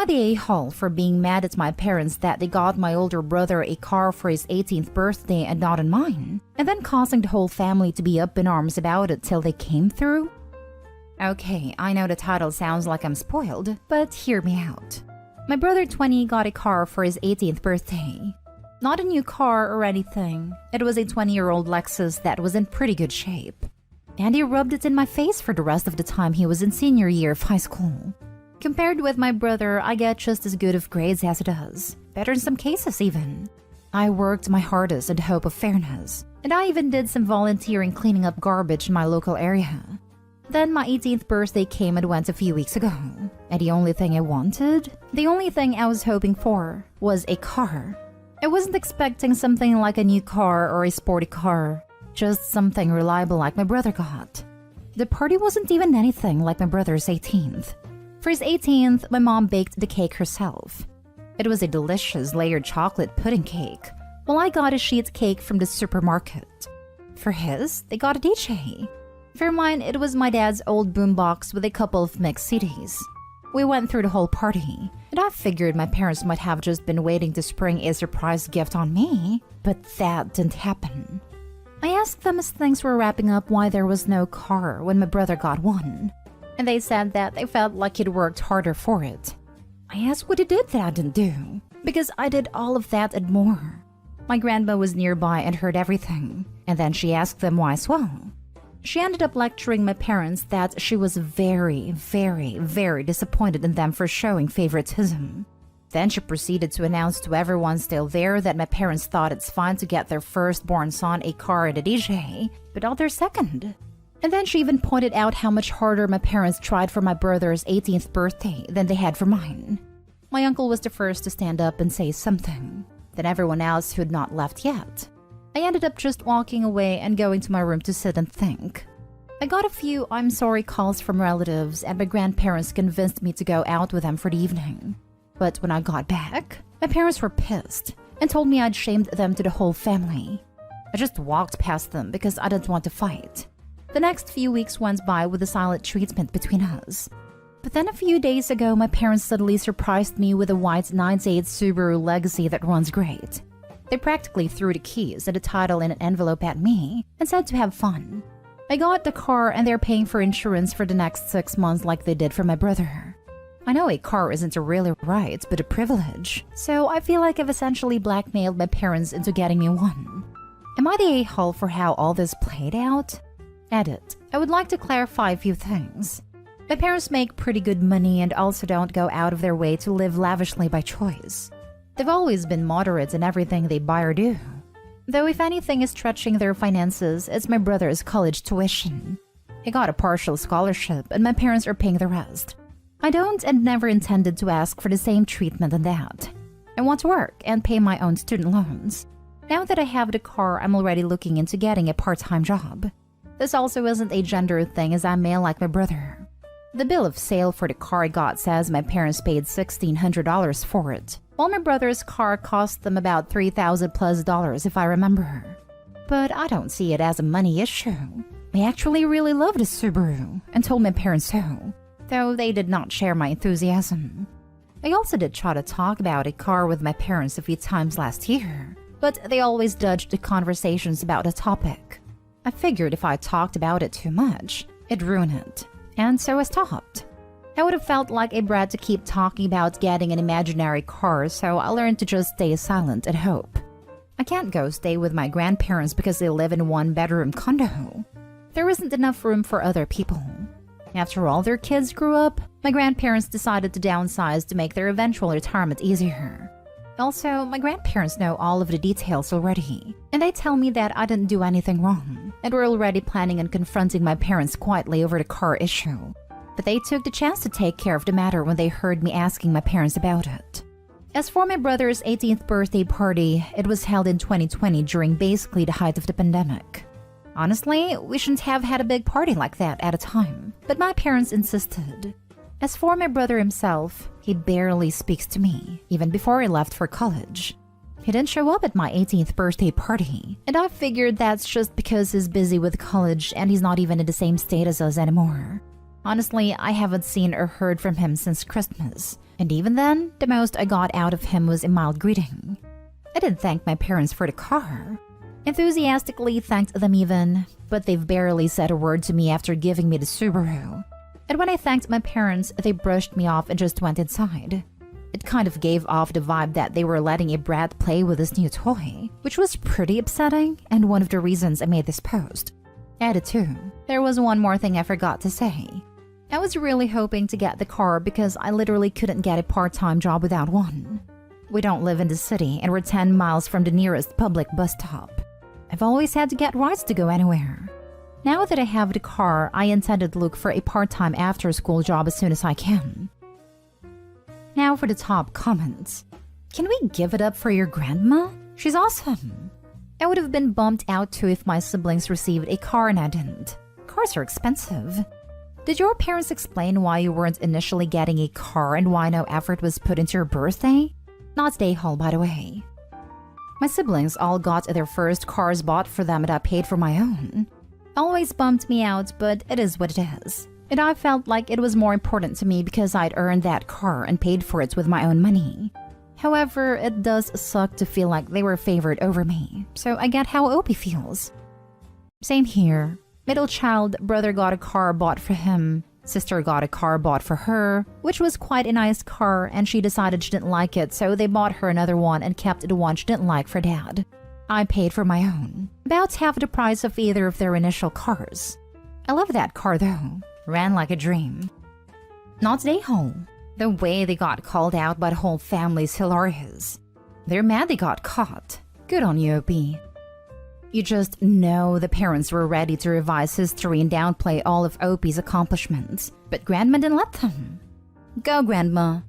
I the a-hole for being mad at my parents that they got my older brother a car for his 18th birthday and not on mine, and then causing the whole family to be up in arms about it till they came through? Okay, I know the title sounds like I'm spoiled, but hear me out. My brother 20 got a car for his 18th birthday. Not a new car or anything, it was a 20-year-old Lexus that was in pretty good shape. And he rubbed it in my face for the rest of the time he was in senior year of high school. Compared with my brother, I get just as good of grades as he does, better in some cases even. I worked my hardest in the hope of fairness, and I even did some volunteering cleaning up garbage in my local area. Then my 18th birthday came and went a few weeks ago, and the only thing I wanted, the only thing I was hoping for, was a car. I wasn't expecting something like a new car or a sporty car, just something reliable like my brother got. The party wasn't even anything like my brother's 18th. For his 18th, my mom baked the cake herself. It was a delicious layered chocolate pudding cake, while I got a sheet cake from the supermarket. For his, they got a DJ. For mine, it was my dad's old boombox with a couple of mixed CDs. We went through the whole party, and I figured my parents might have just been waiting to spring a surprise gift on me, but that didn't happen. I asked them as things were wrapping up why there was no car when my brother got one, and they said that they felt like he'd worked harder for it. I asked what he did that I didn't do, because I did all of that and more. My grandma was nearby and heard everything, and then she asked them why as well. She ended up lecturing my parents that she was very, very, very disappointed in them for showing favoritism. Then she proceeded to announce to everyone still there that my parents thought it's fine to get their firstborn son a car and a DJ, but not their second. And then she even pointed out how much harder my parents tried for my brother's 18th birthday than they had for mine. My uncle was the first to stand up and say something, then everyone else who'd not left yet. I ended up just walking away and going to my room to sit and think. I got a few I'm sorry calls from relatives, and my grandparents convinced me to go out with them for the evening. But when I got back, my parents were pissed and told me I'd shamed them to the whole family. I just walked past them because I didn't want to fight. The next few weeks went by with a silent treatment between us. But then a few days ago, my parents suddenly surprised me with a white 98 Subaru Legacy that runs great. They practically threw the keys and the title in an envelope at me and said to have fun. I got the car and they're paying for insurance for the next 6 months like they did for my brother. I know a car isn't a really right, but a privilege, so I feel like I've essentially blackmailed my parents into getting me one. Am I the a-hole for how all this played out? Edit. I would like to clarify a few things. My parents make pretty good money and also don't go out of their way to live lavishly by choice. They've always been moderate in everything they buy or do. Though if anything is stretching their finances, it's my brother's college tuition. He got a partial scholarship and my parents are paying the rest. I don't and never intended to ask for the same treatment than that. I want to work and pay my own student loans. Now that I have the car, I'm already looking into getting a part-time job. This also isn't a gender thing as I'm male like my brother. The bill of sale for the car I got says my parents paid $1,600 for it, while my brother's car cost them about $3,000+ if I remember. But I don't see it as a money issue. I actually really loved a Subaru and told my parents so, though they did not share my enthusiasm. I also did try to talk about a car with my parents a few times last year, but they always dodged the conversations about the topic. I figured if I talked about it too much, it'd ruin it, and so I stopped. I would have felt like a brat to keep talking about getting an imaginary car, so I learned to just stay silent and hope. I can't go stay with my grandparents because they live in a one-bedroom condo. There isn't enough room for other people. After all their kids grew up, my grandparents decided to downsize to make their eventual retirement easier. Also, my grandparents know all of the details already, and they tell me that I didn't do anything wrong, and we're already planning on confronting my parents quietly over the car issue. But they took the chance to take care of the matter when they heard me asking my parents about it. As for my brother's 18th birthday party, it was held in 2020 during basically the height of the pandemic. Honestly, we shouldn't have had a big party like that at a time, but my parents insisted. As for my brother himself, he barely speaks to me, even before he left for college. He didn't show up at my 18th birthday party, and I figured that's just because he's busy with college and he's not even in the same state as us anymore. Honestly, I haven't seen or heard from him since Christmas, and even then, the most I got out of him was a mild greeting. I did thank my parents for the car. Enthusiastically thanked them even, but they've barely said a word to me after giving me the Subaru. And when I thanked my parents, they brushed me off and just went inside. It kind of gave off the vibe that they were letting a brat play with this new toy, which was pretty upsetting and one of the reasons I made this post. Added to, there was one more thing I forgot to say. I was really hoping to get the car because I literally couldn't get a part-time job without one. We don't live in the city and we're 10 miles from the nearest public bus stop. I've always had to get rides to go anywhere. Now that I have the car, I intended to look for a part-time after-school job as soon as I can. Now for the top comments. Can we give it up for your grandma? She's awesome. I would have been bummed out too if my siblings received a car and I didn't. Cars are expensive. Did your parents explain why you weren't initially getting a car and why no effort was put into your birthday? Not day haul, by the way. My siblings all got their first cars bought for them and I paid for my own. Always bummed me out, but it is what it is. And I felt like it was more important to me because I'd earned that car and paid for it with my own money. However, it does suck to feel like they were favored over me, so I get how Opie feels. Same here. Middle child, brother got a car bought for him. Sister got a car bought for her, which was quite a nice car, and she decided she didn't like it, so they bought her another one and kept the one she didn't like for dad. I paid for my own, about half the price of either of their initial cars. I love that car though. Ran like a dream. Not day home. The way they got called out by the whole family is hilarious. They're mad they got caught. Good on you, Opie. You just know the parents were ready to revise history and downplay all of Opie's accomplishments, but Grandma didn't let them. Go, Grandma.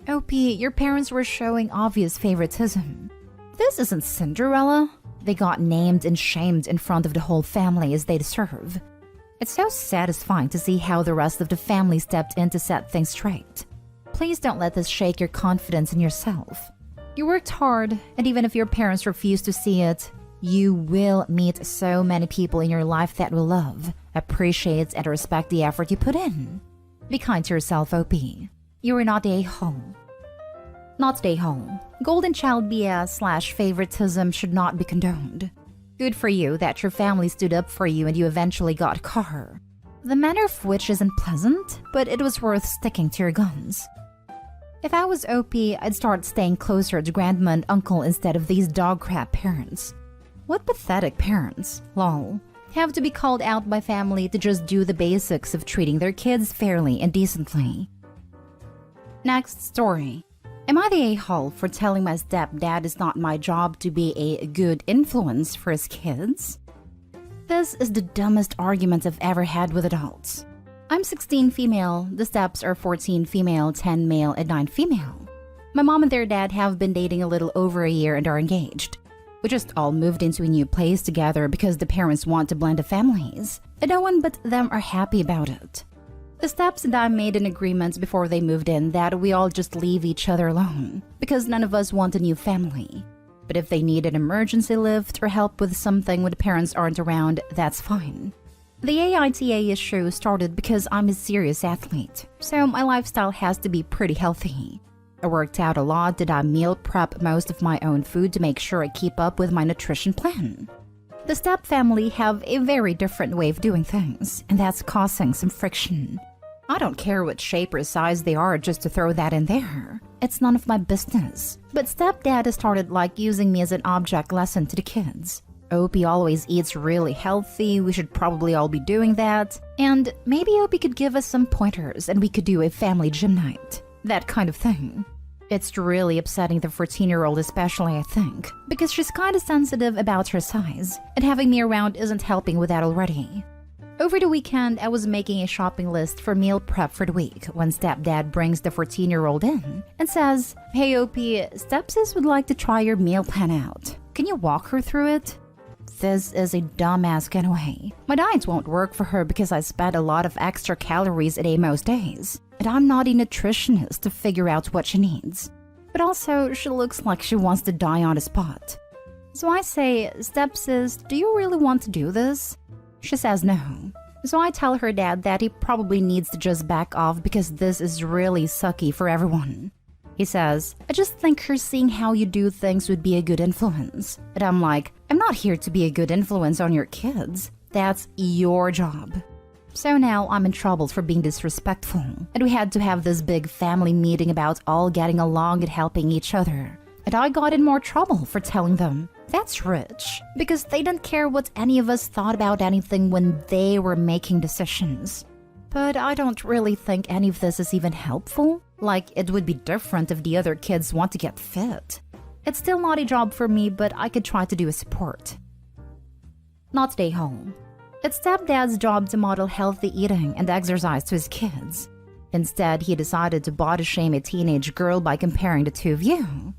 Opie, your parents were showing obvious favoritism. This isn't Cinderella. They got named and shamed in front of the whole family as they deserve. It's so satisfying to see how the rest of the family stepped in to set things straight. Please don't let this shake your confidence in yourself. You worked hard, and even if your parents refuse to see it, you will meet so many people in your life that will love, appreciate, and respect the effort you put in. Be kind to yourself, Opie. You are not a home. Not stay home. Golden child BS/favoritism should not be condoned. Good for you that your family stood up for you and you eventually got a car. The manner of which isn't pleasant, but it was worth sticking to your guns. If I was Opie, I'd start staying closer to grandma and uncle instead of these dog crap parents. What pathetic parents, lol, have to be called out by family to just do the basics of treating their kids fairly and decently. Next story. Am I the a-hole for telling my stepdad it's not my job to be a good influence for his kids? This is the dumbest argument I've ever had with adults. I'm 16 female, the steps are 14 female, 10 male, and 9 female. My mom and their dad have been dating a little over a year and are engaged. We just all moved into a new place together because the parents want to blend the families, and no one but them are happy about it. The steps and I made an agreement before they moved in that we all just leave each other alone, because none of us want a new family. But if they need an emergency lift or help with something when the parents aren't around, that's fine. The AITA issue started because I'm a serious athlete, so my lifestyle has to be pretty healthy. I worked out a lot and I meal prep most of my own food to make sure I keep up with my nutrition plan. The step family have a very different way of doing things, and that's causing some friction. I don't care what shape or size they are just to throw that in there. It's none of my business. But stepdad has started like using me as an object lesson to the kids. Opie always eats really healthy, we should probably all be doing that. And maybe Opie could give us some pointers and we could do a family gym night. That kind of thing. It's really upsetting the 14-year-old especially, I think, because she's kind of sensitive about her size, and having me around isn't helping with that already. Over the weekend, I was making a shopping list for meal prep for the week when stepdad brings the 14-year-old in and says, "Hey Opie, stepsis would like to try your meal plan out. Can you walk her through it?" This is a dumbass getaway. My diet won't work for her because I spend a lot of extra calories a day most days. And I'm not a nutritionist to figure out what she needs. But also, she looks like she wants to die on the spot. So I say, "Stepsis, do you really want to do this?" She says no. So I tell her dad that he probably needs to just back off because this is really sucky for everyone. He says, I just think her seeing how you do things would be a good influence. And I'm like, I'm not here to be a good influence on your kids. That's your job. So now I'm in trouble for being disrespectful. And we had to have this big family meeting about all getting along and helping each other. And I got in more trouble for telling them, that's rich, because they didn't care what any of us thought about anything when they were making decisions. But I don't really think any of this is even helpful. Like, it would be different if the other kids want to get fit. It's still not a job for me, but I could try to do a support. Not stay home. It's stepdad's job to model healthy eating and exercise to his kids. Instead, he decided to body shame a teenage girl by comparing the two of you.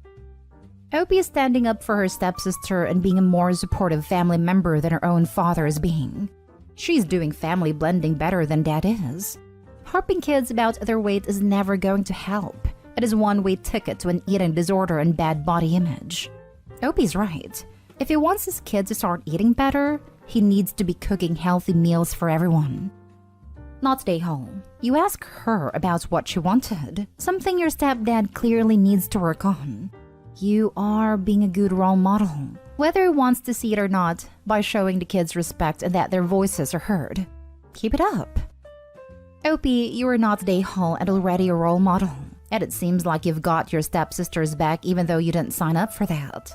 Opie is standing up for her stepsister and being a more supportive family member than her own father is being. She's doing family blending better than dad is. Harping kids about their weight is never going to help. It is a one-way ticket to an eating disorder and bad body image. Opie's right. If he wants his kids to start eating better, he needs to be cooking healthy meals for everyone. Not stay home. You ask her about what she wanted, something your stepdad clearly needs to work on. You are being a good role model, whether he wants to see it or not, by showing the kids respect and that their voices are heard. Keep it up. Opie, you are not day hall and already a role model, and it seems like you've got your stepsister's back even though you didn't sign up for that.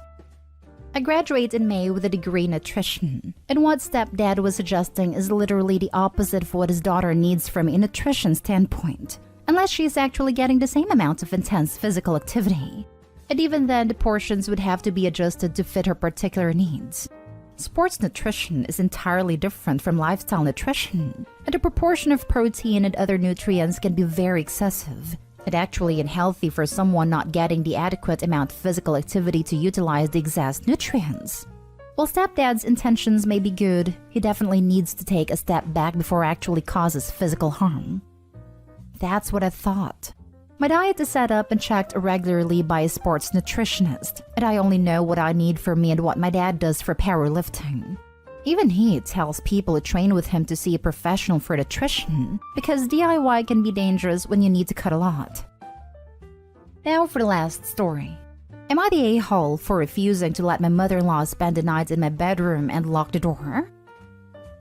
I graduate in May with a degree in nutrition, and what stepdad was suggesting is literally the opposite of what his daughter needs from a nutrition standpoint, unless she's actually getting the same amount of intense physical activity. And even then, the portions would have to be adjusted to fit her particular needs. Sports nutrition is entirely different from lifestyle nutrition, and the proportion of protein and other nutrients can be very excessive, and actually unhealthy for someone not getting the adequate amount of physical activity to utilize the excess nutrients. While stepdad's intentions may be good, he definitely needs to take a step back before it actually causes physical harm. That's what I thought. My diet is set up and checked regularly by a sports nutritionist, and I only know what I need for me and what my dad does for powerlifting. Even he tells people to train with him to see a professional for nutrition, because DIY can be dangerous when you need to cut a lot. Now for the last story. Am I the a-hole for refusing to let my mother-in-law spend the night in my bedroom and lock the door?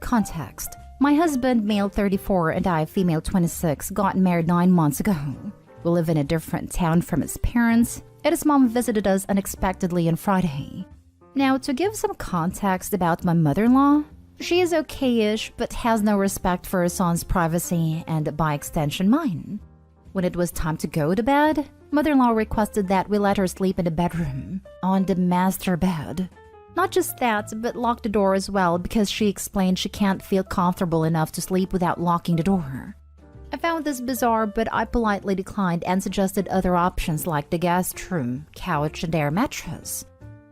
Context. My husband, male 34, and I, female 26, got married 9 months ago. We live in a different town from his parents, and his mom visited us unexpectedly on Friday. Now, to give some context about my mother-in-law, she is okay-ish but has no respect for her son's privacy and, by extension, mine. When it was time to go to bed, mother-in-law requested that we let her sleep in the bedroom, on the master bed. Not just that, but lock the door as well because she explained she can't feel comfortable enough to sleep without locking the door. I found this bizarre, but I politely declined and suggested other options like the guest room, couch, and air mattress.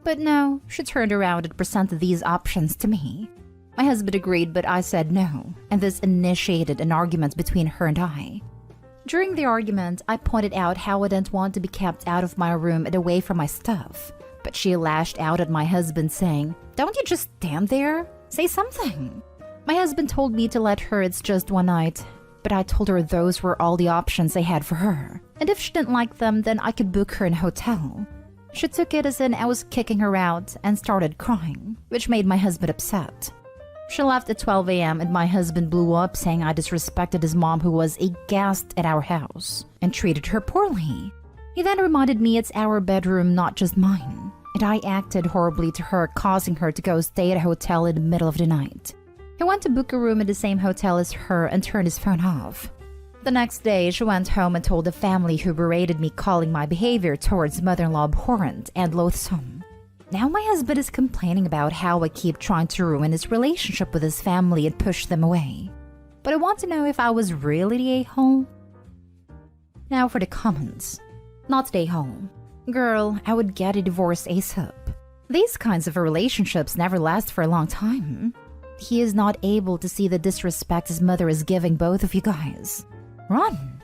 But no, she turned around and presented these options to me. My husband agreed, but I said no, and this initiated an argument between her and I. During the argument, I pointed out how I didn't want to be kept out of my room and away from my stuff, but she lashed out at my husband saying, "Don't you just stand there? Say something." My husband told me to let her, it's just one night, but I told her those were all the options I had for her, and if she didn't like them, then I could book her in a hotel. She took it as in I was kicking her out and started crying, which made my husband upset. She left at 12 a.m. and my husband blew up saying I disrespected his mom who was a guest at our house and treated her poorly. He then reminded me it's our bedroom, not just mine, and I acted horribly to her, causing her to go stay at a hotel in the middle of the night. He went to book a room in the same hotel as her and turned his phone off. The next day, she went home and told the family, who berated me, calling my behavior towards mother-in-law abhorrent and loathsome. Now my husband is complaining about how I keep trying to ruin his relationship with his family and push them away. But I want to know if I was really the a-hole. Now for the comments. Not the a-hole. Girl, I would get a divorce ASAP. These kinds of relationships never last for a long time. He is not able to see the disrespect his mother is giving both of you guys. Run.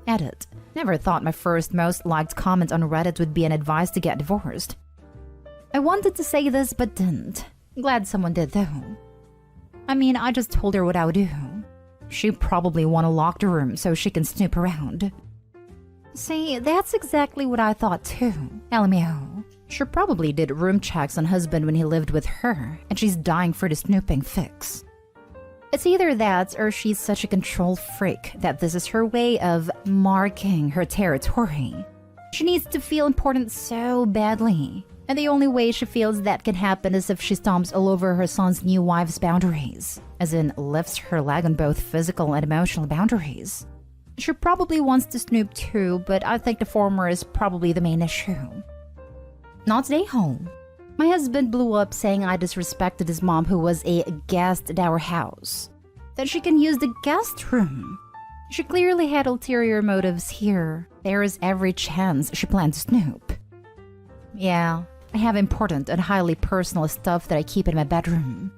Edit. Never thought my first most liked comment on Reddit would be an advice to get divorced. I wanted to say this but didn't. Glad someone did though. I mean, I just told her what I would do. She probably want to lock the room so she can snoop around. See, that's exactly what I thought too. LMAO. She probably did room checks on husband when he lived with her, and she's dying for the snooping fix. It's either that or she's such a control freak that this is her way of marking her territory. She needs to feel important so badly, and the only way she feels that can happen is if she stomps all over her son's new wife's boundaries, as in lifts her leg on both physical and emotional boundaries. She probably wants to snoop too, but I think the former is probably the main issue. Not stay home. My husband blew up saying I disrespected his mom who was a guest at our house. That she can use the guest room. She clearly had ulterior motives here. There is every chance she planned to snoop. Yeah, I have important and highly personal stuff that I keep in my bedroom.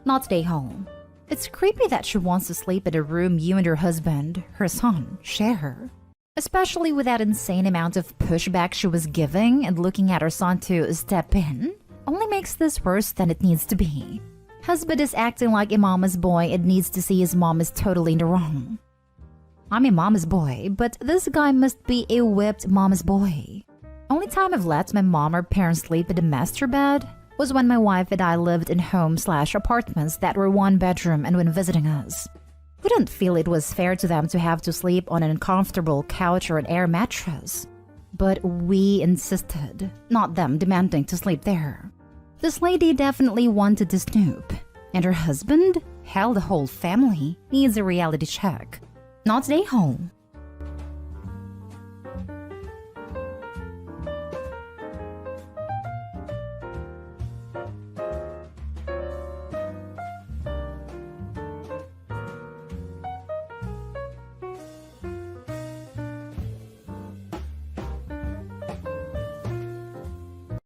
Not stay home. It's creepy that she wants to sleep in a room you and her husband, her son, share. Especially with that insane amount of pushback she was giving and looking at her son to step in, only makes this worse than it needs to be. Husband is acting like a mama's boy and needs to see his mom is totally in the wrong. I'm a mama's boy, but this guy must be a whipped mama's boy. Only time I've let my mom or parents sleep in the master bed was when my wife and I lived in home/apartments that were one bedroom and when visiting us. We didn't feel it was fair to them to have to sleep on an uncomfortable couch or an air mattress. But we insisted, not them demanding to sleep there. This lady definitely wanted to snoop. And her husband? Hell, the whole family needs a reality check. Not stay home.